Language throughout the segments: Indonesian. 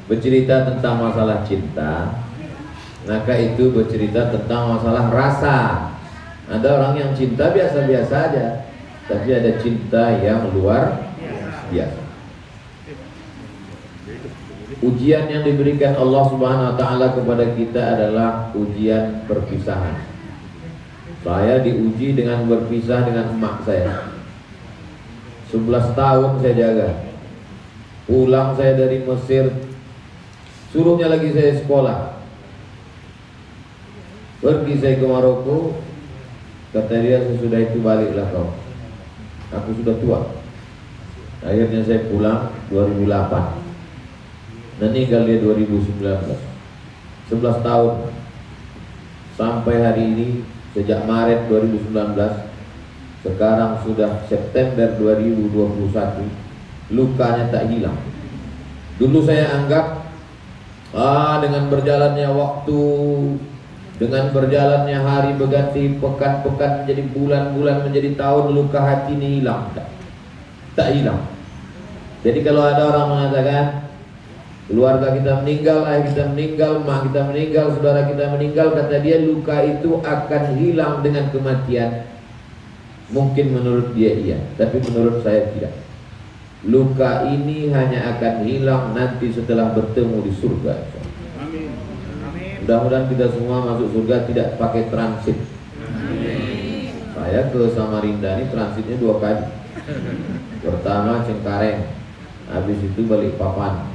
bercerita tentang masalah cinta, maka itu bercerita tentang masalah rasa. Ada orang yang cinta biasa-biasa aja, tapi ada cinta yang luar biasa. Ujian yang diberikan Allah Subhanahu wa taala kepada kita adalah ujian perpisahan. Saya diuji dengan berpisah dengan emak saya. 11 tahun saya jaga. Pulang saya dari Mesir, suruhnya lagi saya sekolah. Pergi saya ke Maroko, kata dia sesudah itu baliklah kau. Aku sudah tua. Akhirnya saya pulang 2008. Meninggal dia 2019. 11 tahun. Sampai hari ini, sejak Maret 2019, sekarang sudah September 2021, lukanya tak hilang. Dulu saya anggap dengan berjalannya waktu, dengan berjalannya hari berganti, pekan-pekan menjadi bulan-bulan, menjadi tahun, luka hati ini hilang. Tak hilang. Jadi kalau ada orang mengatakan keluarga kita meninggal, ayah kita meninggal, mak kita meninggal, saudara kita meninggal, kata dia luka itu akan hilang dengan kematian. Mungkin menurut dia iya, tapi menurut saya tidak. Luka ini hanya akan hilang nanti setelah bertemu di surga. Amin. Mudah-mudahan kita semua masuk surga tidak pakai transit. Amin. Saya ke Samarinda ini transitnya 2 kali. Pertama Cengkareng, habis itu Balikpapan,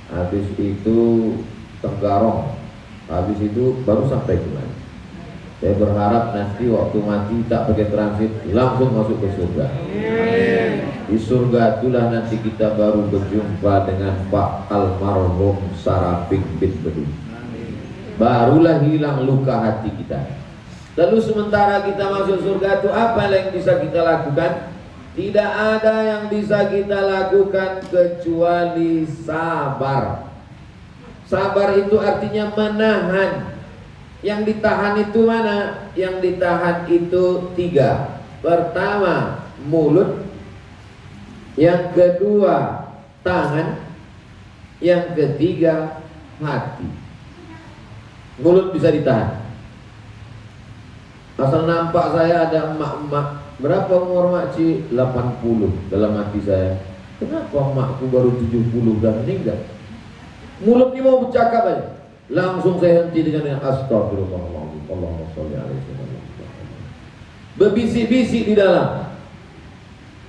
habis itu Tenggarong, habis itu baru sampai kemari. Saya berharap nanti waktu mati tak pakai transit, langsung masuk ke surga. Di surga itulah nanti kita baru berjumpa dengan Pak almarhum Sarapik bin Bedu. Barulah hilang luka hati kita. Lalu sementara kita masuk surga itu apa yang bisa kita lakukan? Tidak ada yang bisa kita lakukan kecuali sabar. Sabar itu artinya menahan. Yang ditahan itu mana? Yang ditahan itu 3. Pertama, mulut. Yang kedua, tangan. Yang ketiga, hati. Mulut bisa ditahan. Asal nampak saya ada emak-emak. Berapa umur makcik? 80. Dalam hati saya, kenapa emakku baru 70 dan meninggal? Mulut ini mau bercakap aja, langsung saya henti dengan astagfirullahaladzim, Allahumma sholli alaihi wasallam. Berbisik-bisik di dalam.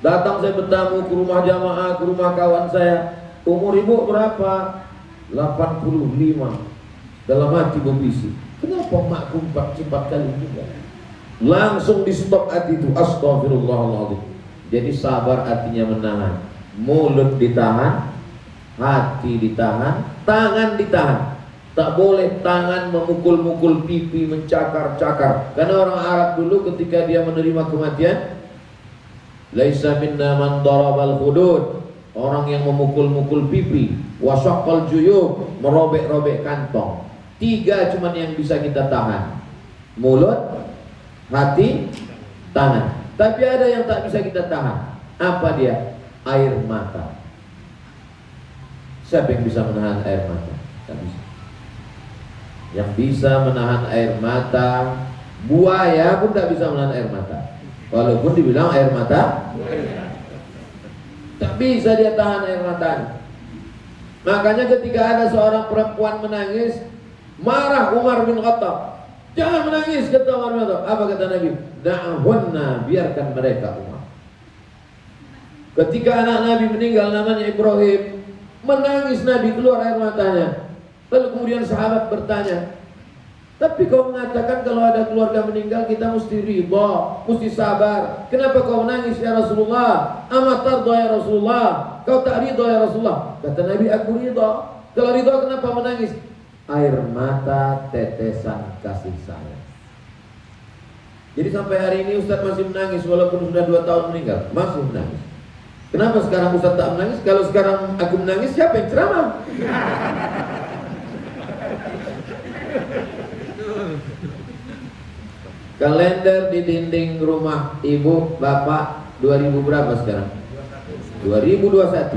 Datang saya bertamu ke rumah jamaah, ke rumah kawan saya. Umur ibu berapa? 85. Dalam hati berbisik, kenapa emakku 4 kali meninggal? Langsung di stop hati itu, astagfirullahaladzim. Jadi sabar artinya menahan. Mulut ditahan, hati ditahan, tangan ditahan. Tak boleh tangan memukul-mukul pipi, mencakar-cakar. Karena orang Arab dulu ketika dia menerima kematian, laisa minna man darabal hudud, orang yang memukul-mukul pipi, wasaqqal juyub, merobek-robek kantong. 3 cuman yang bisa kita tahan. Mulut, hati, tangan. Tapi ada yang tak bisa kita tahan. Apa dia? Air mata. Siapa yang bisa menahan air mata? Tak bisa. Yang bisa menahan air mata, buaya pun tak bisa menahan air mata. Walaupun dibilang air mata, tak bisa dia tahan air mata. Makanya ketika ada seorang perempuan menangis, marah Umar bin Khattab. Jangan menangis, kata Umar bin Khattab. Apa kata Nabi? Da'hunna, biarkan mereka, Umar. Ketika anak Nabi meninggal namanya Ibrahim, menangis Nabi, keluar air matanya. Lalu kemudian sahabat bertanya, tapi kau mengatakan kalau ada keluarga meninggal kita mesti ridha, mesti sabar. Kenapa kau menangis ya Rasulullah? Amat tarda ya Rasulullah? Kau tak ridha ya Rasulullah? Kata Nabi, aku ridha. Kalau ridha kenapa menangis? Air mata tetesan kasih sayang. Jadi sampai hari ini Ustaz masih menangis walaupun sudah 2 tahun meninggal, masih menangis. Kenapa sekarang Ustaz tak menangis? Kalau sekarang aku menangis, siapa yang ceramah? Kalender di dinding rumah ibu bapak 2000 berapa sekarang? 2021.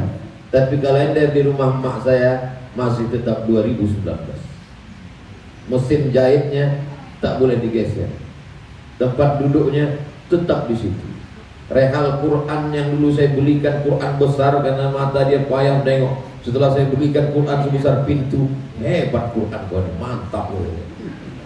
Tapi kalender di rumah emak saya masih tetap 2019. Mesin jahitnya tak boleh digeser, tempat duduknya tetap di situ. Rehal Quran yang dulu saya belikan, Quran besar karena mata dia payah nengok. Setelah saya belikan Quran sebesar pintu, hebat Quran kau ini, mantap loh.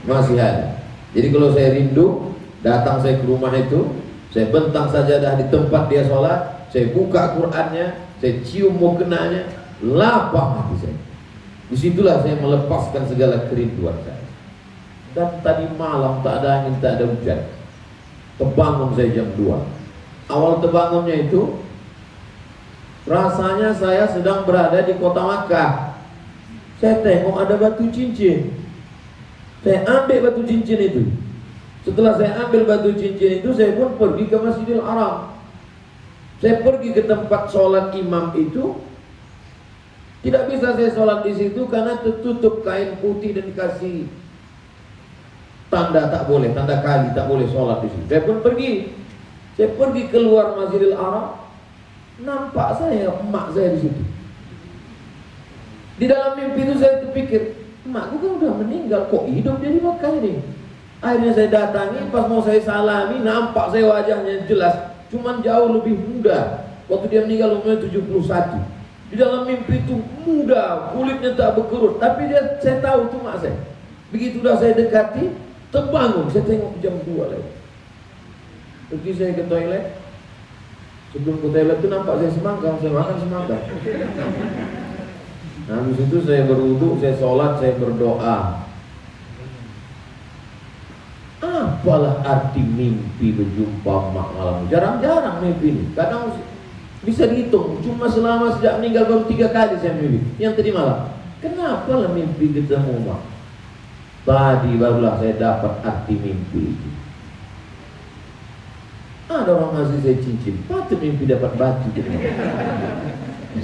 Masih ada. Jadi kalau saya rindu, datang saya ke rumah itu, saya bentang sajadah di tempat dia sholat, saya buka Qurannya, saya cium mukenanya, lapang hati saya. Disitulah saya melepaskan segala kerinduan saya. Dan tadi malam tak ada angin, tak ada hujan. Terbangun saya jam 2. Awal terbangunnya itu rasanya saya sedang berada di kota Makkah. Saya tengok ada batu cincin. Saya ambil batu cincin itu. Setelah saya ambil batu cincin itu, saya pun pergi ke Masjidil Haram. Saya pergi ke tempat sholat imam itu. Tidak bisa saya sholat di situ karena tertutup kain putih dan dikasih tanda tak boleh, tanda kali tak boleh sholat di situ. Saya pun pergi. Saya pergi keluar Masjidil Haram, nampak saya emak saya di situ. Di dalam mimpi itu saya terpikir, emakku kan udah meninggal, kok hidup dia di Makkah ini? Akhirnya saya datangi, pas mau saya salami, nampak saya wajahnya jelas, cuman jauh lebih muda. Waktu dia meninggal umurnya 71. Di dalam mimpi itu muda, kulitnya tak berkerut, tapi saya tahu itu mak saya. Begitu udah saya dekati, terbangun, saya tengok jam 2 lagi. Pergi saya ke toilet. Sebelum ke toilet itu nampak saya semangka, saya makan semangka. Nah, habis itu saya berwudu, saya sholat, saya berdoa. Apalah arti mimpi berjumpa mak malam? Jarang-jarang mimpi ini. Kadang bisa dihitung, cuma selama sejak meninggal baru 3 kali saya mimpi. Yang tadi malam, kenapa lah mimpi ketemu mak? Tadi barulah saya dapat arti mimpi itu. Ada orang ngasih saya cincin, patut mimpi dapat batu.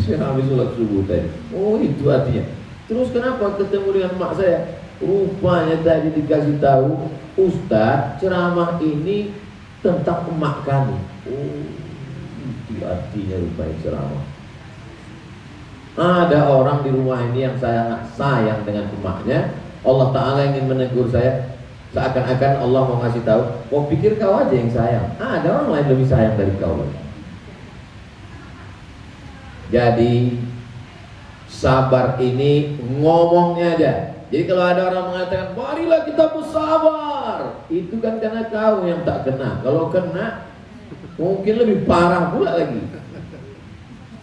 Saya habis sholat subuh tadi. Oh, itu artinya. Terus kenapa ketemu dengan mak saya? Rupanya tadi dikasih tahu, Ustaz, ceramah ini tentang emak kami. Oh, itu artinya rupanya ceramah. Ada orang di rumah ini yang sangat sayang dengan emaknya. Allah Ta'ala ingin menegur saya. Seakan-akan Allah mau ngasih tahu, kau pikir kau aja yang sayang, ada orang lain lebih sayang dari kau. Jadi sabar ini ngomongnya aja. Jadi kalau ada orang mengatakan, marilah kita bersabar, itu kan karena kau yang tak kena. Kalau kena, mungkin lebih parah pula lagi.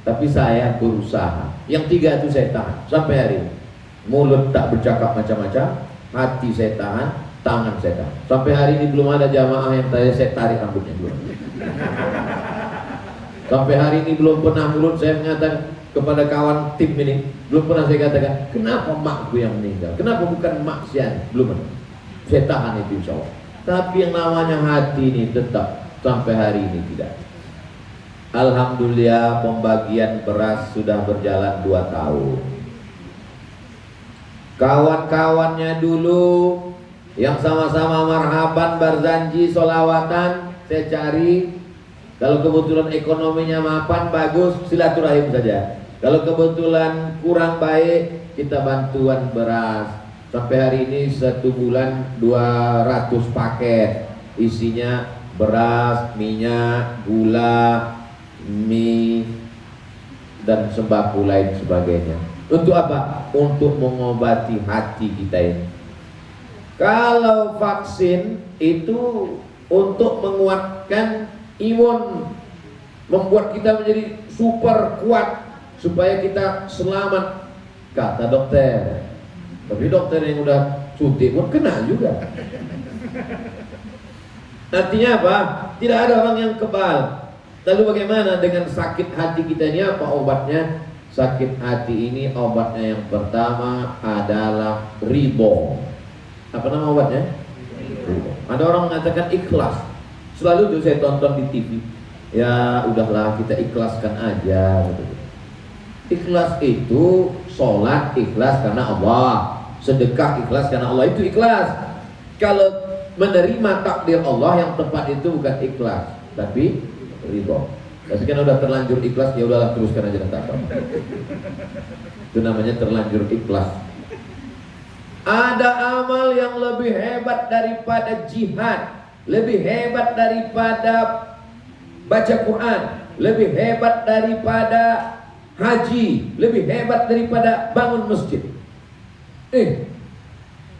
Tapi saya berusaha. Yang 3 itu saya tahan sampai hari ini. Mulut tak bercakap macam-macam, hati saya tahan, tangan saya tahan. Sampai hari ini belum ada jamaah yang saya tarik rambutnya, belum. Sampai hari ini belum pernah mulut saya mengatakan kepada kawan tim ini, belum pernah saya katakan, kenapa makku yang meninggal, kenapa bukan mak sian, belum pernah. Saya tahan itu insya Allah. Tapi yang namanya hati ini tetap sampai hari ini tidak. Alhamdulillah pembagian beras sudah berjalan 2 tahun. Kawan-kawannya dulu yang sama-sama marhaban, barzanji, solawatan, saya cari. Kalau kebetulan ekonominya mapan, bagus, silaturahim saja. Kalau kebetulan kurang baik, kita bantuan beras. Sampai hari ini 1 bulan 200 paket. Isinya beras, minyak, gula, mie, dan sembako lain sebagainya. Untuk apa? Untuk mengobati hati kita ini. Kalau vaksin itu untuk menguatkan imun, membuat kita menjadi super kuat supaya kita selamat, kata dokter. Tapi dokter yang udah suntik pun kena juga. Artinya apa? Tidak ada orang yang kebal. Lalu bagaimana dengan sakit hati kita ini? Apa obatnya? Sakit hati ini obatnya yang pertama adalah ridho. Apa nama obatnya? Ada orang mengatakan ikhlas. Selalu tuh saya tonton di TV. Ya udahlah, kita ikhlaskan aja. Ikhlas itu sholat ikhlas karena Allah, sedekah ikhlas karena Allah, itu ikhlas. Kalau menerima takdir Allah, yang tepat itu bukan ikhlas, tapi ridho. Tapi kan udah terlanjur ikhlas, ya udahlah teruskan aja tak apa. Itu namanya terlanjur ikhlas. Ada amal yang lebih hebat daripada jihad, lebih hebat daripada baca Quran, lebih hebat daripada haji, lebih hebat daripada bangun masjid.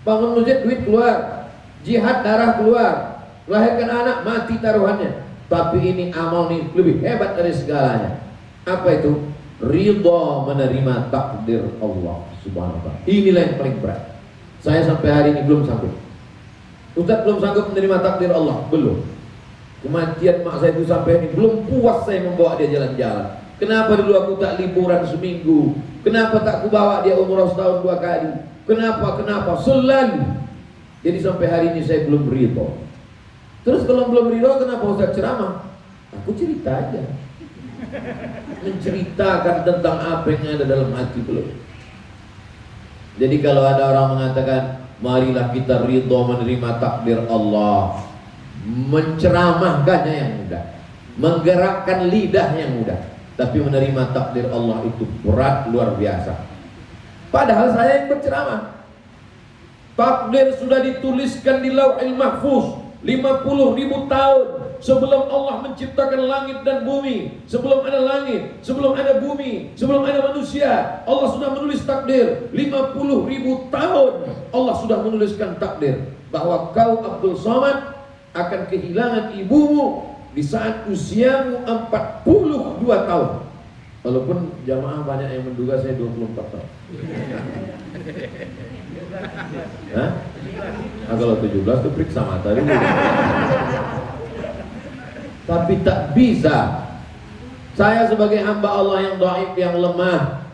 Bangun masjid duit keluar, jihad darah keluar, melahirkan anak mati taruhannya. Tapi ini amal nih lebih hebat dari segalanya. Apa itu? Ridha menerima takdir Allah Subhanahu wa ta'ala. Inilah yang paling berat. Saya sampai hari ini belum sanggup. Ustaz belum sanggup menerima takdir Allah, belum. Kematian mak saya itu sampai ini belum puas saya membawa dia jalan-jalan. Kenapa dulu aku tak liburan seminggu? Kenapa tak aku bawa dia umrah setahun 2 kali? Kenapa? Selalu. Jadi sampai hari ini saya belum ridha. Terus kalau belum ridha, kenapa Ustaz ceramah? Aku cerita aja, menceritakan tentang apa yang ada dalam hati belum. Jadi kalau ada orang mengatakan marilah kita ridha menerima takdir Allah, menceramahkannya yang mudah, menggerakkan lidah yang mudah. Tapi menerima takdir Allah itu berat luar biasa. Padahal saya yang berceramah. Takdir sudah dituliskan di Lauhil Mahfuz 50.000 tahun sebelum Allah menciptakan langit dan bumi. Sebelum ada langit, sebelum ada bumi, sebelum ada manusia, Allah sudah menulis takdir. 50.000 tahun Allah sudah menuliskan takdir bahwa kau Abdul Somad akan kehilangan ibumu di saat usiamu 42 tahun. Walaupun jamaah banyak yang menduga saya 24 tahun. Hah? Nah, kalau 17 itu periksa mata dulu. Tapi tak bisa. Saya sebagai hamba Allah yang dhaif, yang lemah,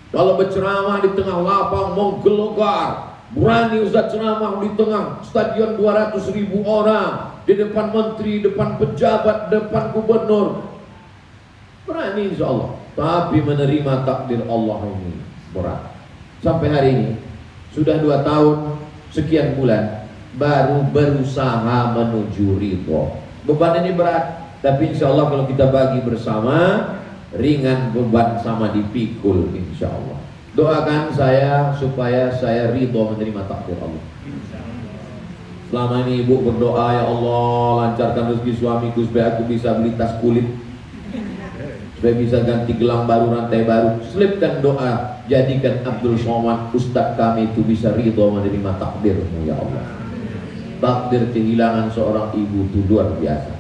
kalau berceramah di tengah lapang menggelegar, berani Ustaz ceramah di tengah stadion 200.000 orang, di depan menteri, depan pejabat, depan gubernur, berani insya Allah. Tapi menerima takdir Allah ini berat. Sampai hari ini sudah 2 tahun sekian bulan baru berusaha menuju ridho. Beban ini berat, tapi insya Allah kalau kita bagi bersama, ringan beban sama dipikul insya Allah. Doakan saya supaya saya ridho menerima takdir Allah. Selama ini ibu berdoa, ya Allah lancarkan rezeki suamiku supaya aku bisa beli tas kulit, supaya bisa ganti gelang baru, rantai baru. Selipkan doa, jadikan Abdul Somad Ustadz kami itu bisa ridho menerima takdirmu ya Allah. Takdir kehilangan seorang ibu itu luar biasa.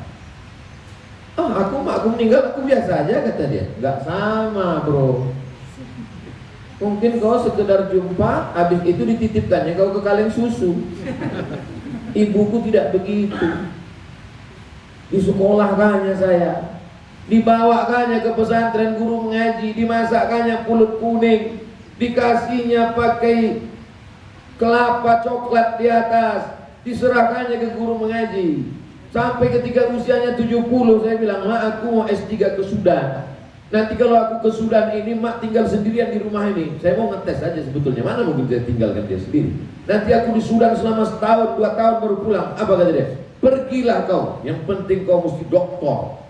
Aku meninggal, aku biasa aja kata dia. Gak sama bro. Mungkin kau sekedar jumpa, habis itu dititipkannya kau ke kaleng susu. Ibuku tidak begitu. Disekolahkannya saya, dibawakannya ke pesantren guru mengaji, dimasakkannya pulut kuning, dikasihnya pakai kelapa coklat di atas, diserahkannya ke guru mengaji. Sampai ketika usianya 70, saya bilang, "Mak, aku mau S3 ke Sudan. Nanti kalau aku ke Sudan ini, mak tinggal sendirian di rumah ini. Saya mau ngetes aja sebetulnya, mana mungkin saya tinggalkan dia sendiri. Nanti aku di Sudan selama setahun, 2 tahun baru pulang." Apa kata dia? "Pergilah kau, yang penting kau mesti doktor."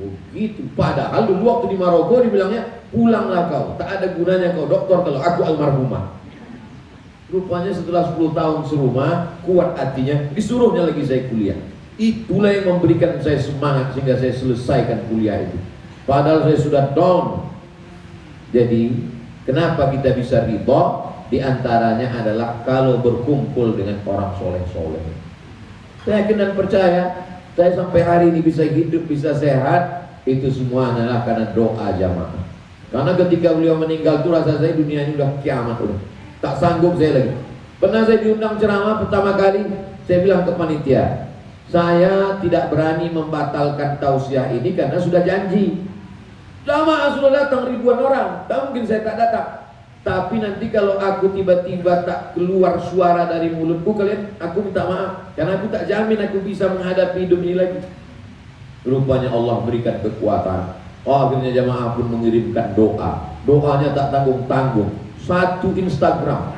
Begitu. Padahal dulu waktu di Maroko dibilangnya, "Pulanglah kau, tak ada gunanya kau doktor kalau aku almarhumah." Rupanya setelah 10 tahun serumah, kuat hatinya, disuruhnya lagi saya kuliah. Itulah yang memberikan saya semangat sehingga saya selesaikan kuliah itu. Padahal saya sudah down. Jadi kenapa kita bisa ridho? Di antaranya adalah kalau berkumpul dengan orang soleh-soleh. Saya yakin dan percaya, saya sampai hari ini bisa hidup, bisa sehat, itu semua adalah karena doa jamaah. Karena ketika beliau meninggal itu rasa saya dunia ini udah kiamat udah. Tak sanggup saya lagi. Pernah saya diundang ceramah pertama kali, saya bilang ke panitia, saya tidak berani membatalkan tausiah ini karena sudah janji. Jamaah sudah datang ribuan orang, tak mungkin saya tak datang. Tapi nanti kalau aku tiba-tiba tak keluar suara dari mulutku, kalian, aku minta maaf, karena aku tak jamin aku bisa menghadapi hidup ini lagi. Rupanya Allah berikan kekuatan. Akhirnya jamaah pun mengirimkan doa. Doanya tak tanggung-tanggung. 1 Instagram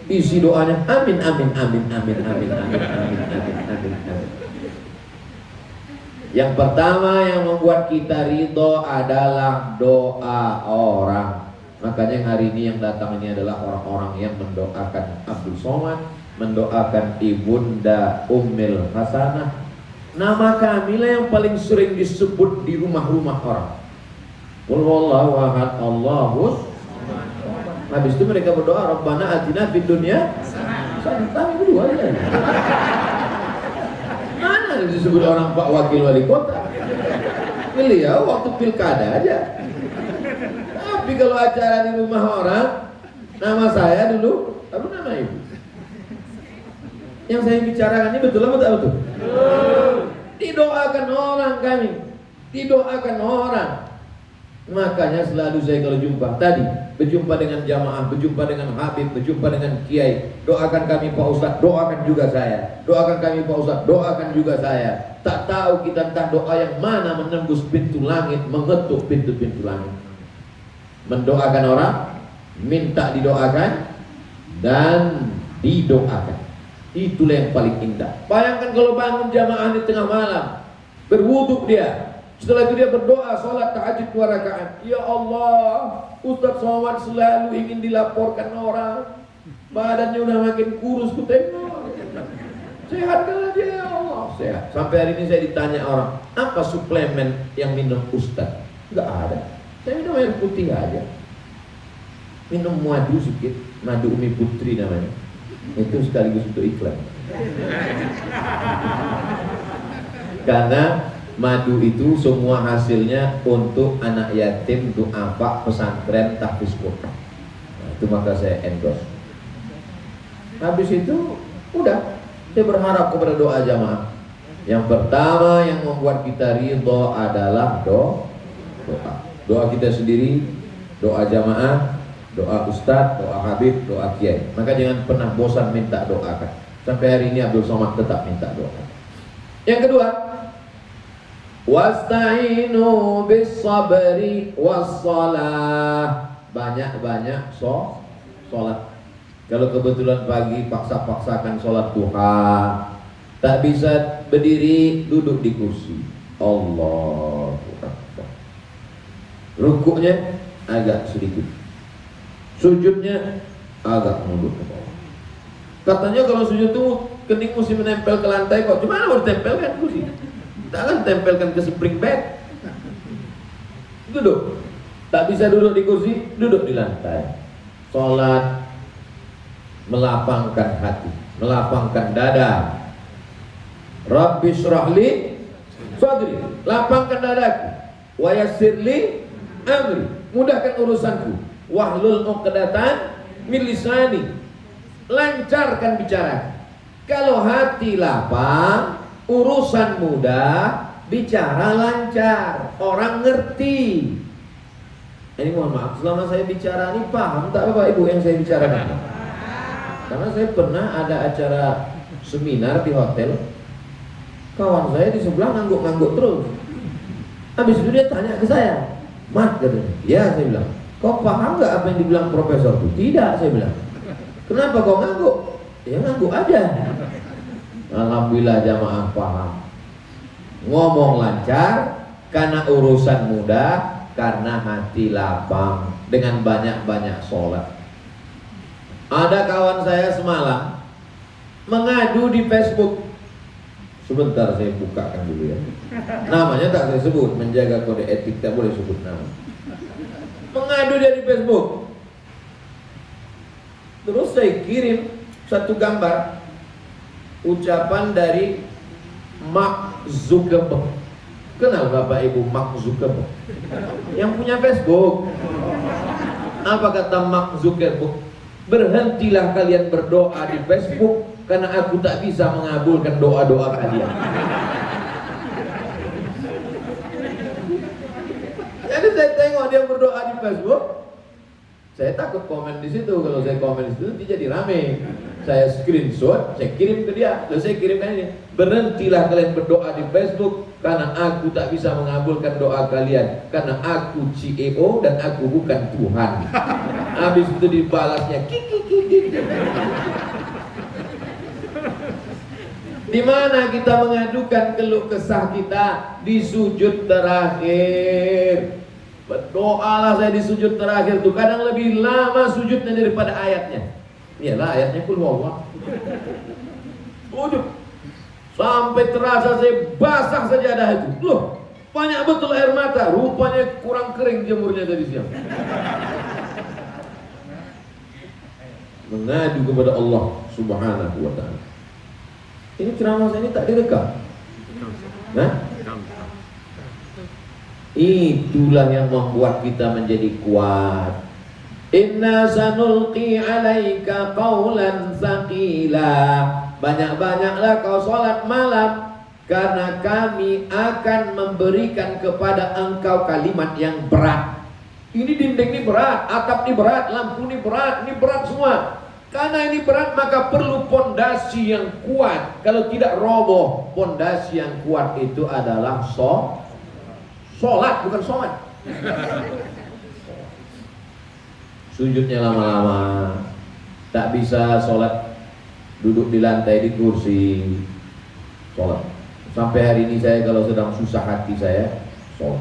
isi doanya, amin amin amin amin amin amin amin amin amin amin. Yang pertama yang membuat kita ridho adalah doa orang. Makanya hari ini yang datang ini adalah orang-orang yang mendoakan Abdul Somad, mendoakan Ibunda Ummil Hasanah. Nama kamilah yang paling sering disebut di rumah-rumah orang. Qul huwallahu ahad, Allahus. Habis itu mereka berdoa, Rabbana atina fid dunya hasanah. Kedua aja. Mana disebut orang Pak Wakil Wali Kota? Beliau waktu pilkada aja. Tapi kalau acara di rumah orang, nama saya dulu, lalu nama ibu. Yang saya bicarakan ini betul apa tak betul? Didoakan orang kami, didoakan orang. Makanya selalu saya kalau jumpa tadi, berjumpa dengan jamaah, berjumpa dengan habib, berjumpa dengan kiai, doakan kami Pak Ustadz, doakan juga saya. Doakan kami Pak Ustadz, doakan juga saya. Tak tahu kita entah doa yang mana menembus pintu langit, mengetuk pintu-pintu langit. Mendoakan orang, minta didoakan, dan didoakan. Itulah yang paling indah. Bayangkan kalau bangun jamaah di tengah malam, berwuduk dia. Setelah itu dia berdoa, sholat tahajud 2 rakaat. Ya Allah, Ustadz Somad selalu ingin dilaporkan orang, badannya udah makin kurus, ku tengok. Sehatkanlah dia ya Allah. Sehat. Sampai hari ini saya ditanya orang, apa suplemen yang minum Ustadz? Enggak ada. Saya minum air putih aja. Minum madu sedikit, madu Umi Putri namanya. Itu sekaligus untuk iklan. Karena madu itu semua hasilnya untuk anak yatim, duafa, pesantren, tahfiz Quran. Nah, itu maka saya endorse. Habis itu udah, saya berharap kepada doa jamaah. Yang pertama yang membuat kita ridho adalah doa. Doa kita sendiri, doa jamaah, doa ustadz, doa habib, doa kiai. Maka jangan pernah bosan minta doakan. Sampai hari ini Abdul Somad tetap minta doa. Yang kedua, wasta'inu bis sabri wassalah. Banyak-banyak sholat. Kalau kebetulan pagi paksa-paksakan sholat duha, tak bisa berdiri, duduk di kursi. Allahu Akbar. Rukuknya agak sedikit, sujudnya agak mundur ke bawah. Katanya kalau sujud itu kening mesti menempel ke lantai kok. Cuma harus tempelkan kursi. Jangan tempelkan ke spring bed. Duduk. Tak bisa duduk di kursi, duduk di lantai. Sholat melapangkan hati, melapangkan dada. Rabbi syrahli sadri, lapangkan dadaku. Wa yassirli amri, mudahkan urusanku. Wahlul 'uqdatan min lisani, lancarkan bicara. Kalau hati lapang, urusan mudah, bicara lancar, orang ngerti. Ini mohon maaf, selama saya bicara ini paham tak Bapak Ibu yang saya bicarakan? Karena saya pernah ada acara seminar di hotel, kawan saya di sebelah ngangguk-ngangguk terus. Habis itu dia tanya ke saya, Mat katanya, ya saya bilang, kau paham gak apa yang dibilang profesor itu? Tidak, saya bilang. Kenapa kau ngangguk? Ya ngangguk aja. Alhamdulillah jamaah paham. Ngomong lancar karena urusan mudah, karena hati lapang dengan banyak-banyak sholat. Ada kawan saya semalam mengadu di Facebook. Sebentar saya bukakan dulu ya. Namanya tak saya sebut, menjaga kode etik tak boleh sebut nama. Mengadu dia di Facebook. Terus saya kirim satu gambar ucapan dari Mark Zuckerberg. Kenal Bapak Ibu Mark Zuckerberg? Yang punya Facebook. Apa kata Mark Zuckerberg? Berhentilah kalian berdoa di Facebook, karena aku tak bisa mengabulkan doa-doa kalian. Jadi saya tengok dia berdoa di Facebook, saya takut komen di situ. Kalau saya komen di situ dia jadi rame. Saya screenshot, saya kirim ke dia. Lalu saya kirimkan ini, berhentilah kalian berdoa di Facebook, karena aku tak bisa mengabulkan doa kalian, karena aku CEO dan aku bukan Tuhan. Habis itu dibalasnya kiki. Di mana kita mengadukan keluh kesah kita? Di sujud terakhir. Berdoalah saya di sujud terakhir tuh. Kadang lebih lama sujudnya daripada ayatnya. Iyalah ayatnya kul huwallah. Sujud sampai terasa saya basah sajadah itu. Loh, banyak betul air mata. Rupanya kurang kering jemurnya tadi siang. Mengadu kepada Allah Subhanahu wa ta'ala. Ini ceramah saya ini tak direkam. Nah, itulah yang membuat kita menjadi kuat. Inna sanulqi alaika qawlan tsaqila. Banyak-banyaklah kau sholat malam, karena kami akan memberikan kepada engkau kalimat yang berat. Ini dinding ini berat, atap ini berat, lampu ini berat semua. Karena ini berat maka perlu pondasi yang kuat. Kalau tidak roboh, pondasi yang kuat itu adalah sholat, bukan sholat. Sujudnya lama-lama, tak bisa sholat duduk di lantai di kursi, sholat. Sampai hari ini saya kalau sedang susah hati saya sholat.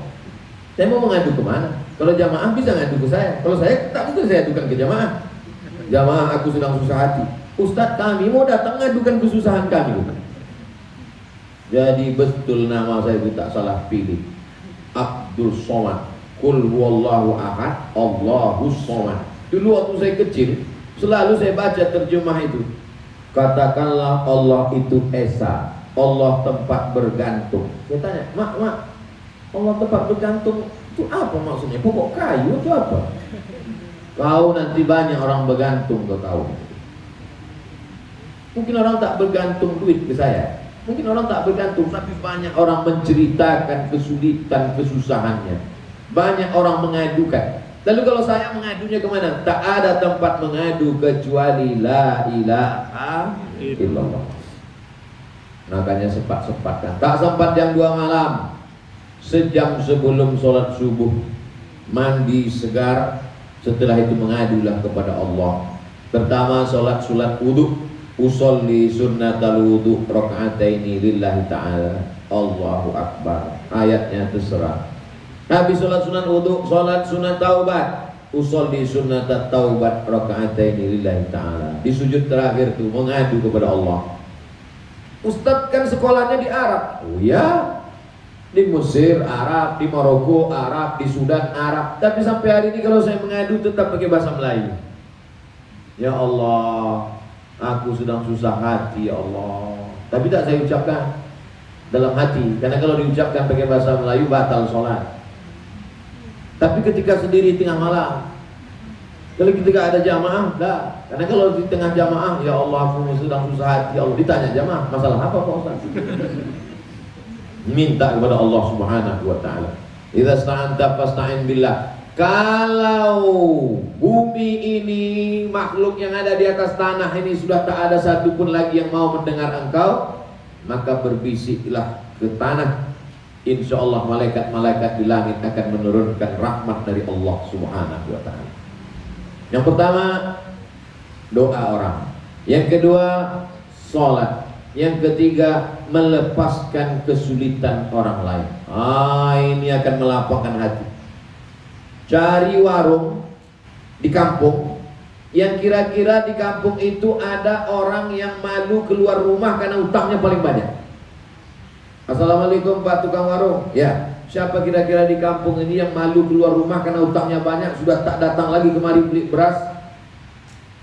Saya mau mengadu kemana? Kalau jamaah bisa ngadu ke saya. Kalau saya tak mungkin saya adukan ke jamaah. Jamaah aku sedang susah hati. Ustadz kami mau datang ngadukan kesusahan kami. Jadi betul nama saya itu tak salah pilih. Abdul Somad. Qul huwallahu ahad, Allahus somad. Dulu waktu saya kecil, selalu saya baca terjemah itu. Katakanlah Allah itu esa, Allah tempat bergantung. Saya tanya, mak, Allah tempat bergantung itu apa maksudnya? Pokok kayu itu apa? Kau nanti banyak orang bergantung ke kau. Mungkin orang tak bergantung duit ke saya. Mungkin orang tak bergantung, tapi banyak orang menceritakan kesulitan, kesusahannya. Banyak orang mengadukan. Lalu kalau saya mengadunya kemana? Tak ada tempat mengadu kecuali la ilaha illallah. Makanya sempat-sempatkan. Tak sempat jam 2 malam, sejam sebelum sholat subuh, mandi segar. Setelah itu mengadulah kepada Allah. Pertama sholat wudu, usolli sunnatal wudu rakaataini lillahi ta'ala, Allahu akbar. Ayatnya terserah. Habis sholat sunat wudu, sholat sunat taubat, usolli sunnatat taubat rakaataini lillahi ta'ala. Di sujud terakhir tuh mengadu kepada Allah. Ustadz kan sekolahnya di Arab. Oh ya, di Mesir Arab, di Maroko Arab, di Sudan Arab. Tapi sampai hari ini kalau saya mengadu tetap pakai bahasa Melayu. Ya Allah, aku sedang susah hati ya Allah. Tapi tak saya ucapkan dalam hati, karena kalau diucapkan pakai bahasa Melayu batal sholat. Tapi ketika sendiri tengah malam, kalau ketika ada jamaah, dah. Karena kalau di tengah jamaah, ya Allah aku sedang susah hati, Allah ditanya jamaah, masalah apa Pak Ustaz? Minta kepada Allah Subhanahu wa ta'ala. Idza sta'anta fasta'in billah. Kalau bumi ini, makhluk yang ada di atas tanah ini sudah tak ada satupun lagi yang mau mendengar engkau, maka berbisiklah ke tanah. Insya Allah malaikat-malaikat di langit akan menurunkan rahmat dari Allah Subhanahu wa ta'ala. Yang pertama, doa orang. Yang kedua, sholat. Yang ketiga, melepaskan kesulitan orang lain. Ini akan melapangkan hati. Cari warung di kampung yang kira-kira di kampung itu ada orang yang malu keluar rumah karena utangnya paling banyak. Assalamualaikum Pak tukang warung. Ya, siapa kira-kira di kampung ini yang malu keluar rumah karena utangnya banyak, sudah tak datang lagi kemari beli beras?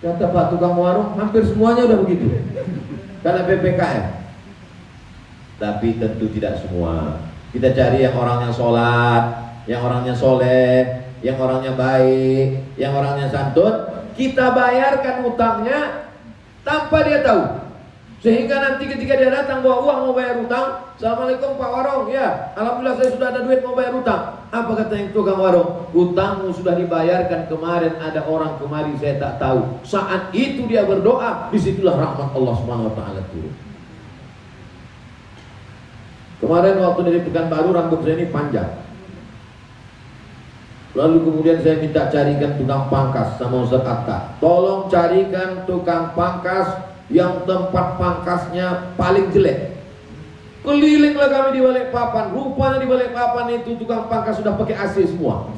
Kata Pak tukang warung, hampir semuanya udah begitu, karena PPKM. Tapi tentu tidak semua. Kita cari yang orangnya sholat, yang orangnya soleh, yang orangnya baik, yang orangnya santun. Kita bayarkan utangnya tanpa dia tahu. Sehingga nanti ketika dia datang bawa uang mau bayar utang, Assalamualaikum Pak Warung, ya alhamdulillah saya sudah ada duit mau bayar utang. Apa kata yang tukang warung? Utangmu sudah dibayarkan kemarin, ada orang kemari saya tak tahu. Saat itu dia berdoa, disitulah rahmat Allah Subhanahu wa ta'ala turun. Kemarin waktu dari Pekanbaru rambut saya ini panjang. Lalu kemudian saya minta carikan tukang pangkas sama Ustaz Atta. Tolong carikan tukang pangkas yang tempat pangkasnya paling jelek. Kelilinglah kami di Balikpapan. Rupanya di Balikpapan itu tukang pangkas sudah pakai AC semua.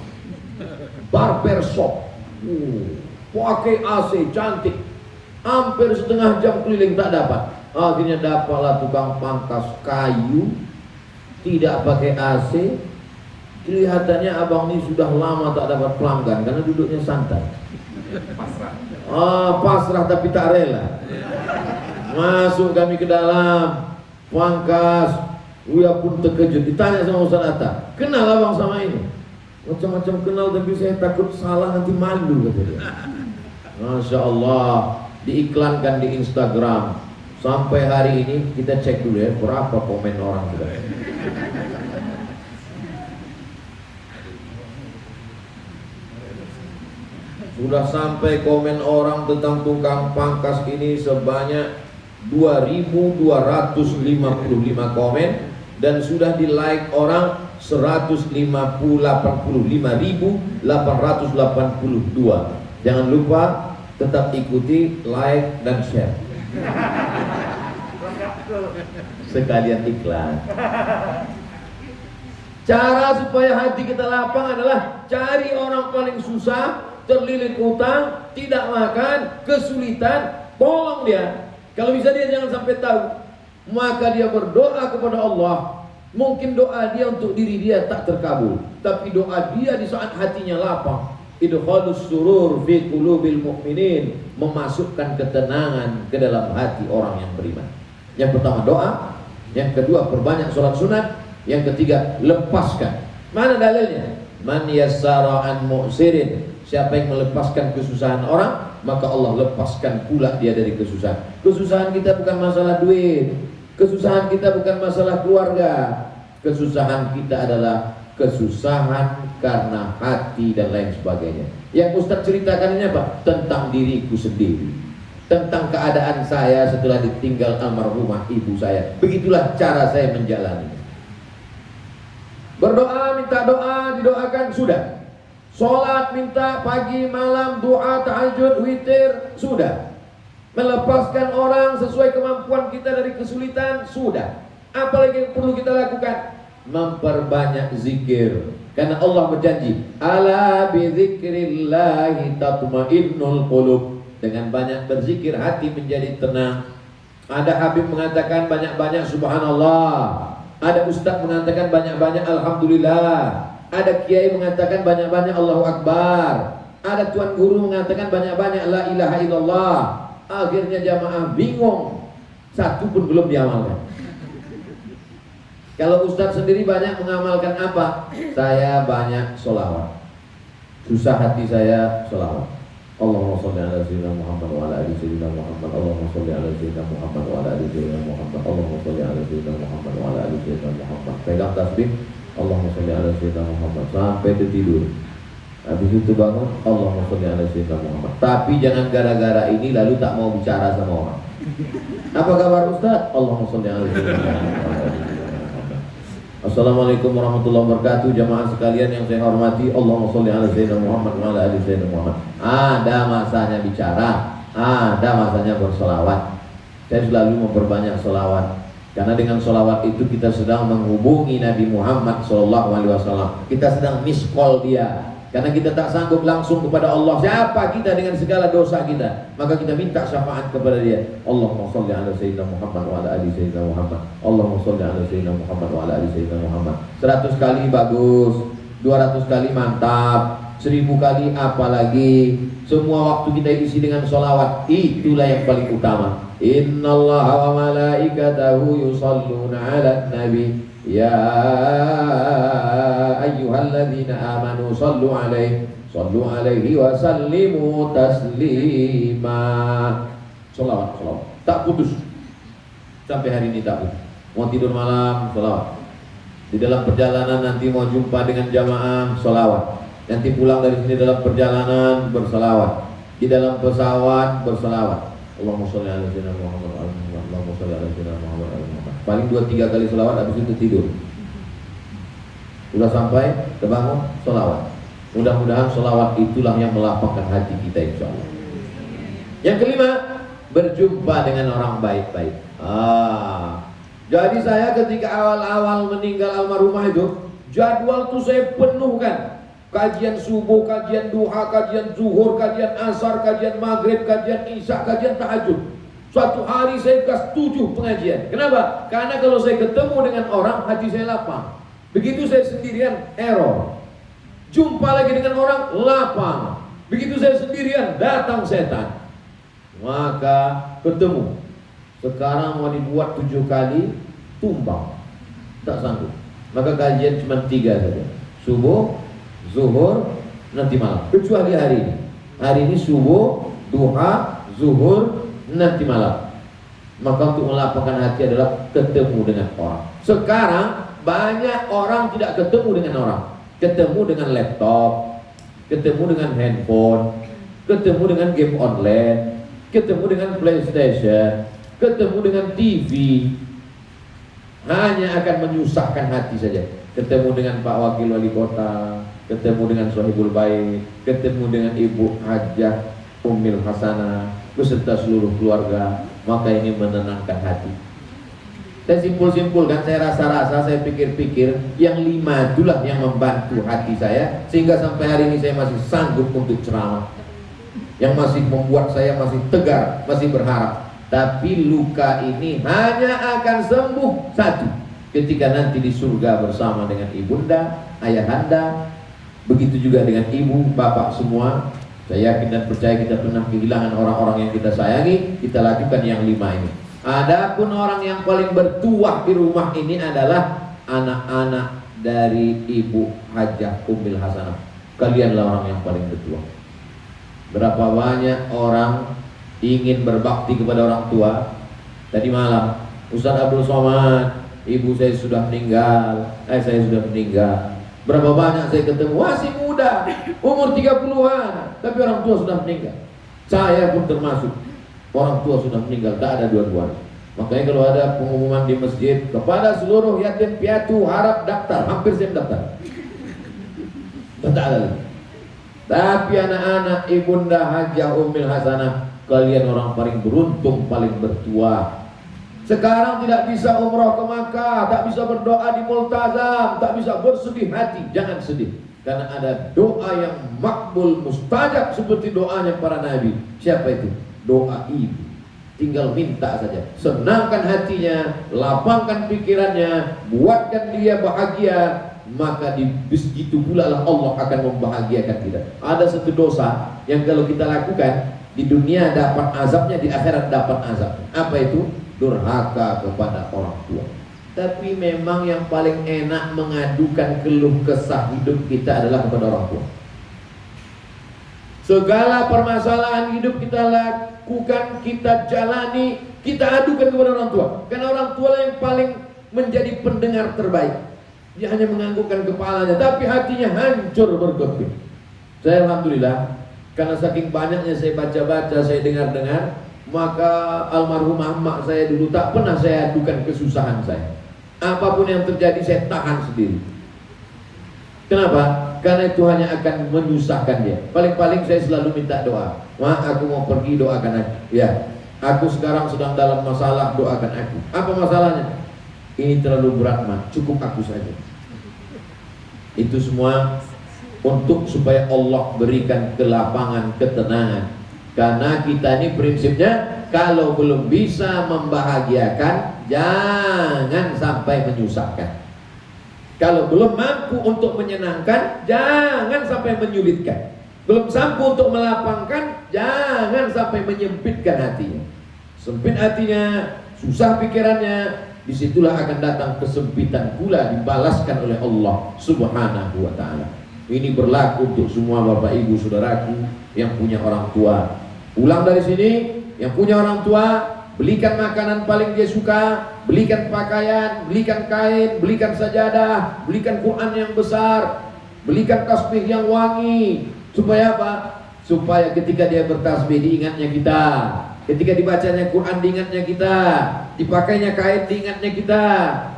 Barbershop, pakai AC cantik. Hampir setengah jam keliling tak dapat. Akhirnya dapatlah tukang pangkas kayu, tidak pakai AC. Kelihatannya abang ini sudah lama tak dapat pelanggan karena duduknya santai. Pasrah tapi tak rela. Masuk kami ke dalam pangkas, Uya pun terkejut. Ditanya sama Ustaz Atta, kenal abang sama ini? Macam-macam kenal, tapi saya takut salah nanti malu, kata dia. Masya Allah, diiklankan di Instagram. Sampai hari ini kita cek dulu ya berapa komen orang sudah. Sudah sampai komen orang tentang tukang pangkas ini sebanyak 2.255 komen, dan sudah di like orang 185.882. Jangan lupa tetap ikuti, like dan share. Sekalian iklan. Cara supaya hati kita lapang adalah cari orang paling susah, terlilit utang, tidak makan, kesulitan, tolong dia. Kalau bisa dia jangan sampai tahu. Maka dia berdoa kepada Allah. Mungkin doa dia untuk diri dia tak terkabul, tapi doa dia di saat hatinya lapang. Idkhalus surur fi qulubil mu'minin, memasukkan ketenangan ke dalam hati orang yang beriman. Yang pertama doa, yang kedua perbanyak sholat sunat, yang ketiga lepaskan. Mana dalilnya? Man yassara an mu'sirin, siapa yang melepaskan kesusahan orang, maka Allah lepaskan pula dia dari kesusahan. Kesusahan kita bukan masalah duit, kesusahan kita bukan masalah keluarga, kesusahan kita adalah kesusahan karena hati dan lain sebagainya. Yang Ustaz ceritakan ini apa? Tentang diriku sendiri, tentang keadaan saya setelah ditinggal almarhumah ibu saya. Begitulah cara saya menjalani. Berdoa, minta doa, didoakan, sudah. Sholat, minta pagi, malam, doa, tahajud, witir, sudah. Melepaskan orang sesuai kemampuan kita dari kesulitan, sudah. Apalagi yang perlu kita lakukan? Memperbanyak zikir. Karena Allah berjanji, ala bizikrillahi tatmainnul qulub. Dengan banyak berzikir hati menjadi tenang. Ada Habib mengatakan banyak-banyak subhanallah. Ada ustaz mengatakan banyak-banyak alhamdulillah. Ada kiai mengatakan banyak-banyak Allahu Akbar. Ada tuan guru mengatakan banyak-banyak la ilaha illallah. Akhirnya jamaah bingung, satu pun belum diamalkan. Kalau ustaz sendiri banyak mengamalkan apa? Saya banyak sholawat. Susah hati saya sholawat. Allahumma sholli ala sayyidina Muhammad wa ala ali sayyidina Muhammad. Allahumma sholli ala sayyidina Muhammad wa ala ali sayyidina Muhammad. Allahumma sholli ala sayyidina Muhammad wa ala ali sayyidina Muhammad. Pegang tasbih, Allahumma sholli ala sayyidina Muhammad sampai tidur. Habis itu bangun, Allahumma sholli ala sayyidina Muhammad. Tapi jangan gara-gara ini lalu tak mau bicara sama orang. Apa kabar Ustaz? Allahumma sholli ala sayyidina Muhammad. Assalamualaikum warahmatullahi wabarakatuh. Jamaah sekalian yang saya hormati, Allahumma sholli ala sayyidina Muhammad wa ala ali sayyidina Muhammad. Ada masanya bicara, ada masanya bersolawat. Saya selalu memperbanyak solawat, karena dengan solawat itu kita sedang menghubungi Nabi Muhammad SAW. Kita sedang miss call dia, karena kita tak sanggup langsung kepada Allah. Siapa kita dengan segala dosa kita? Maka kita minta syafaat kepada dia. Allahumma sholli ala sayyidina Muhammad wa ala ali sayyidina Muhammad. Allahumma sholli ala sayyidina Muhammad wa ala ali sayyidina Muhammad. 100 kali bagus, 200 kali mantap, 1000 kali apalagi. Semua waktu kita isi dengan sholawat. Itulah yang paling utama. Innallaha wa malaikatahu yusalluna ala nabi. Ya ayyuhalladzina amanu sallu alaihi wa sallimu taslima. Sholawat, sholawat, tak putus. Sampai hari ini tak putus. Mau tidur malam, sholawat. Di dalam perjalanan nanti mau jumpa dengan jamaah, sholawat. Nanti pulang dari sini dalam perjalanan, bersolawat. Di dalam pesawat, bersolawat. Allahumma sholli ala sayyidina Muhammad. Allahumma sholli ala sayyidina Muhammad. Paling 2-3 kali sholawat, habis itu tidur. Sudah sampai, terbangun, sholawat. Mudah-mudahan sholawat itulah yang melapangkan hati kita, insya Allah. Yang kelima, berjumpa dengan orang baik-baik. Jadi saya ketika awal-awal meninggal almarhumah itu, jadwal tuh saya penuhkan. Kajian subuh, kajian duha, kajian zuhur, kajian asar, kajian maghrib, kajian isya, kajian tahajud. Suatu hari saya kasih 7 pengajian. Kenapa? Karena kalau saya ketemu dengan orang, hati saya lapang. Begitu saya sendirian, error. Jumpa lagi dengan orang, lapang. Begitu saya sendirian, datang setan. Maka ketemu. Sekarang mau dibuat 7 kali, tumbang. Tak sanggup. Maka kajian cuma 3 saja. Subuh, zuhur, nanti malam. Kecuali hari ini. Hari ini subuh, duha, zuhur, nanti malam. Maka untuk melapangkan hati adalah ketemu dengan orang. Sekarang banyak orang tidak ketemu dengan orang. Ketemu dengan laptop, ketemu dengan handphone, ketemu dengan game online, ketemu dengan PlayStation, ketemu dengan TV. Hanya akan menyusahkan hati saja. Ketemu dengan Pak Wakil Wali Kota, ketemu dengan Sohibul Bait, ketemu dengan Ibu Hajah Ummil Hasanah beserta seluruh keluarga, maka ini menenangkan hati. Saya simpul-simpulkan, saya rasa-rasa, saya pikir-pikir, yang 5 itulah yang membantu hati saya sehingga sampai hari ini saya masih sanggup untuk ceramah, yang masih membuat saya masih tegar, masih berharap. Tapi luka ini hanya akan sembuh satu, ketika nanti di surga bersama dengan ibunda, ayahanda, begitu juga dengan ibu, bapak semua. Saya yakin dan percaya kita pernah kehilangan orang-orang yang kita sayangi. Kita lakukan yang 5 ini. Adapun orang yang paling bertuah di rumah ini adalah anak-anak dari Ibu Hajah Ummil Hasanah. Kalianlah orang yang paling bertuah. Berapa banyak orang ingin berbakti kepada orang tua. Tadi malam Ustaz Abdul Somad, ibu saya sudah meninggal, saya sudah meninggal. Berapa banyak saya ketemu, masih muda, umur 30-an, tapi orang tua sudah meninggal. Saya pun termasuk, orang tua sudah meninggal, tak ada dua-duanya. Makanya kalau ada pengumuman di masjid, kepada seluruh yatim piatu harap daftar, hampir saya mendaftar. Tak ada lagi. Tapi anak-anak ibunda Hajah Ummil Hasanah, kalian orang paling beruntung, paling bertuah. Sekarang tidak bisa umrah ke Makkah, tak bisa berdoa di Multazam, tak bisa bersedih hati. Jangan sedih, karena ada doa yang makbul mustajab seperti doanya para nabi. Siapa itu? Doa ibu. Tinggal minta saja, senangkan hatinya, lapangkan pikirannya, buatkan dia bahagia, maka di begitu pula lah Allah akan membahagiakan kita. Ada satu dosa yang kalau kita lakukan di dunia dapat azabnya, di akhirat dapat azab. Apa itu? Durhaka kepada orang tua. Tapi memang yang paling enak mengadukan keluh kesah hidup kita adalah kepada orang tua. Segala permasalahan hidup kita lakukan, kita jalani, kita adukan kepada orang tua. Karena orang tua yang paling menjadi pendengar terbaik. Dia hanya menganggukkan kepalanya, tapi hatinya hancur bergeping. Saya alhamdulillah, karena saking banyaknya saya baca-baca, saya dengar-dengar, maka almarhumah emak saya dulu tak pernah saya adukan kesusahan saya. Apapun yang terjadi saya tahan sendiri. Kenapa? Karena itu hanya akan menyusahkan dia. Paling-paling saya selalu minta doa. Mak, aku mau pergi, doakan aku. Ya, aku sekarang sedang dalam masalah, doakan aku. Apa masalahnya? Ini terlalu berat, Mak, cukup aku saja. Itu semua untuk supaya Allah berikan kelapangan, ketenangan. Karena kita ini prinsipnya, kalau belum bisa membahagiakan, jangan sampai menyusahkan. Kalau belum mampu untuk menyenangkan, jangan sampai menyulitkan. Belum mampu untuk melapangkan, jangan sampai menyempitkan hatinya. Sempit hatinya, susah pikirannya, disitulah akan datang kesempitan pula, dibalaskan oleh Allah Subhanahu wa ta'ala. Ini berlaku untuk semua bapak ibu saudaraku yang punya orang tua. Pulang dari sini, yang punya orang tua, belikan makanan paling dia suka, belikan pakaian, belikan kain, belikan sajadah, belikan Quran yang besar, belikan tasbih yang wangi. Supaya apa? Supaya ketika dia bertasbih diingatnya kita, ketika dibacanya Quran diingatnya kita, dipakainya kain diingatnya kita,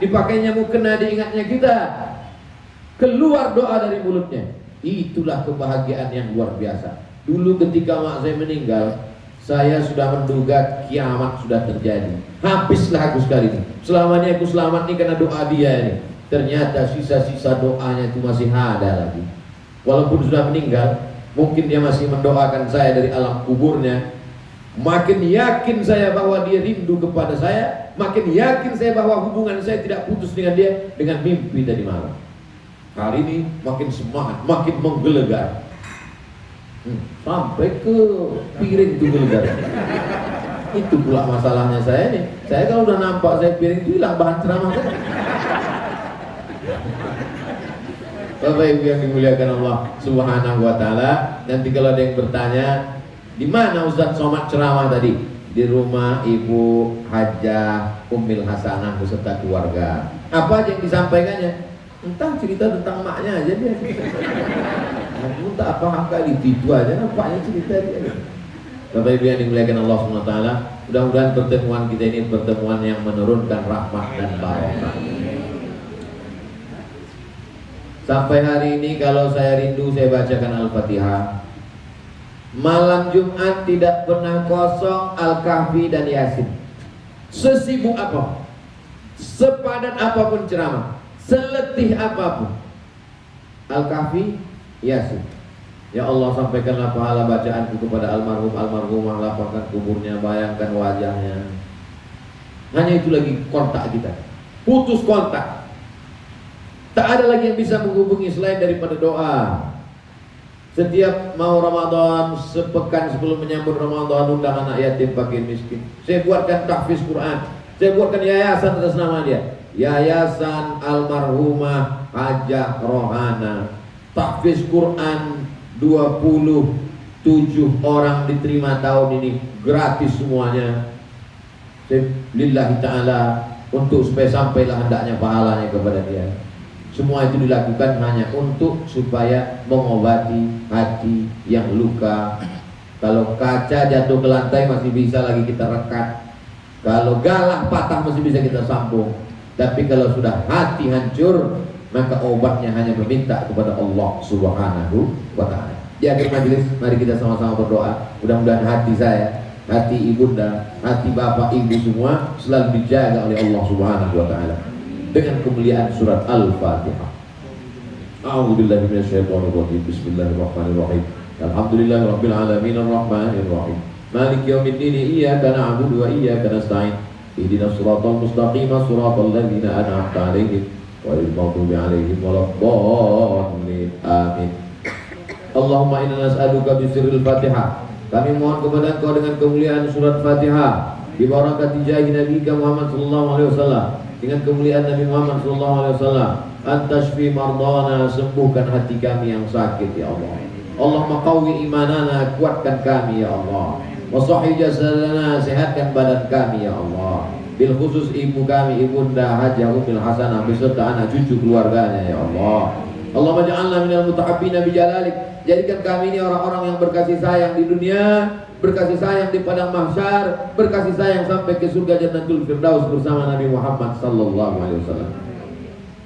dipakainya mukena diingatnya kita. Keluar doa dari mulutnya. Itulah kebahagiaan yang luar biasa. Dulu ketika mak saya meninggal, saya sudah menduga kiamat sudah terjadi. Habislah aku sekali ini. Selama ini aku selamat nih karena doa dia ini. Ternyata sisa-sisa doanya itu masih ada lagi. Walaupun sudah meninggal, mungkin dia masih mendoakan saya dari alam kuburnya. Makin yakin saya bahwa dia rindu kepada saya, makin yakin saya bahwa hubungan saya tidak putus dengan dia dengan mimpi tadi malam. Hari ini makin semangat, makin menggelegar. Sampai ke piring itu gelegar. Itu pula masalahnya saya nih. Saya kalau udah nampak saya piring itu hilang bahan ceramah saya. Bapak Ibu yang dimuliakan Allah Subhanahu wa taala, nanti kalau ada yang bertanya, di mana Ustaz Somad ceramah tadi? Di rumah Ibu Hajah Ummil Hasanah beserta keluarga. Apa aja yang disampaikannya? Entah cerita tentang maknya aja dia. Aku tak paham kali itu aja nampaknya cerita dia. Bapak Ibu yang dimuliakan Allah Subhanahu wa taala, mudah-mudahan pertemuan kita ini pertemuan yang menurunkan rahmat dan barokah. Sampai hari ini kalau saya rindu saya bacakan Al-Fatihah. Malam Jumat tidak pernah kosong Al-Kahfi dan Yasin. Sesibuk apa, sepadat apapun ceramah, seletih apapun, Al-Kahfi, Yasin. Ya Allah, sampaikanlah pahala bacaanku kepada almarhum almarhumah, lapangkan kuburnya, bayangkan wajahnya. Hanya itu lagi kontak kita, putus kontak. Tak ada lagi yang bisa menghubungi selain daripada doa. Setiap mau Ramadan, sepekan sebelum menyambut Ramadan, undang anak yatim fakir miskin. Saya buatkan tahfiz Quran, saya buatkan yayasan atas nama dia, Yayasan Almarhumah Hajah Rohana. Tahfiz Quran 27 orang diterima tahun ini gratis semuanya. Lillahi ta'ala, untuk supaya sampailah hendaknya pahalanya kepada dia. Semua itu dilakukan hanya untuk supaya mengobati hati yang luka. Kalau kaca jatuh ke lantai masih bisa lagi kita rekat. Kalau galah patah masih bisa kita sambung. Tapi kalau sudah hati hancur, maka obatnya hanya meminta kepada Allah Subhanahu wa ta'ala. Di akhir majelis, mari kita sama-sama berdoa. Mudah-mudahan hati saya, hati ibunda, hati bapak ibu semua selalu dijaga oleh Allah Subhanahu wa ta'ala dengan kemuliaan surat Al-Fatihah. A'udzubillahi minasyaitonirrajim. Bismillahirrahmanirrahim. Alhamdulillahirabbil alamin arrahmanirrahim. Maliki yaumiddin. Iyyaka na'budu wa iyyaka nasta'in. Ihdinas siratal mustaqim, siratal ladzina an'amta 'alaihim ghairil maghdubi 'alaihim waladdallin. Amin. Allahumma inna nas'aluka bi sirril Fatihah. Kami mohon kepada Engkau dengan kemuliaan surat Fatihah, bi barakati jahi Nabi Muhammad sallallahu alaihi wasallam, dengan kemuliaan Nabi Muhammad sallallahu alaihi wasallam, antashfi mardana, sembuhkan hati kami yang sakit ya Allah. Allahumma qawwi imanana, kuatkan kami ya Allah. Wa sahih jasadana, sehatkan badan kami ya Allah. Bil khusus ibu kami, ibunda Hajah Ummil Hasanah beserta anak cucu keluarganya ya Allah. Allahumma ja'alna minal mutahabbina bi jalalik. Jadikan kami ini orang-orang yang berkasih sayang di dunia, berkasih sayang di padang mahsyar, berkasih sayang sampai ke surga Jannatul Firdaus bersama Nabi Muhammad sallallahu alaihi wasallam.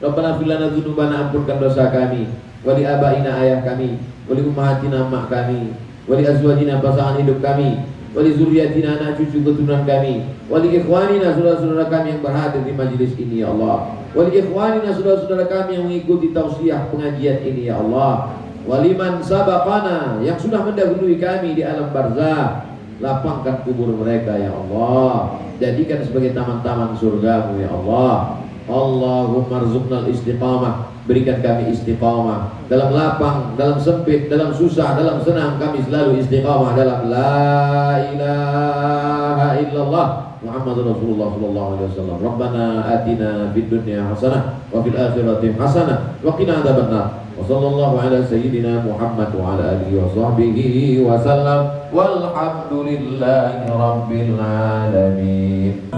Rabbana fil lana dzunubana, ampunkan dosa kami, wa li abaina, ayah kami, wa li ummahatina, mak kami, wa li azwajina, pasangan hidup kami, wa li zurriyatina, anak cucu keturunan kami, wa li ikhwanina, saudara-saudara kami yang berhadir di majelis ini ya Allah, wa li ikhwanina, saudara-saudara kami yang mengikuti tausiah pengajian ini ya Allah. Waliman sabaqana, yang sudah mendahului kami di alam barzah, lapangkan kubur mereka ya Allah, jadikan sebagai taman-taman surgamu ya Allah. Allahumma rzuqnal istiqamah, berikan kami istiqamah dalam lapang, dalam sempit, dalam susah, dalam senang, kami selalu istiqamah dalam la ilaha illallah Muhammadur Rasulullah sallallahu alaihi wasallam. Rabbana atina fid dunya hasanah wa fil akhirati hasanah wa qina adzabannar. Wa sallallahu ala sayyidina Muhammad wa ala alihi wa sahbihi wa sallam. Walhamdulillahi rabbil alamin.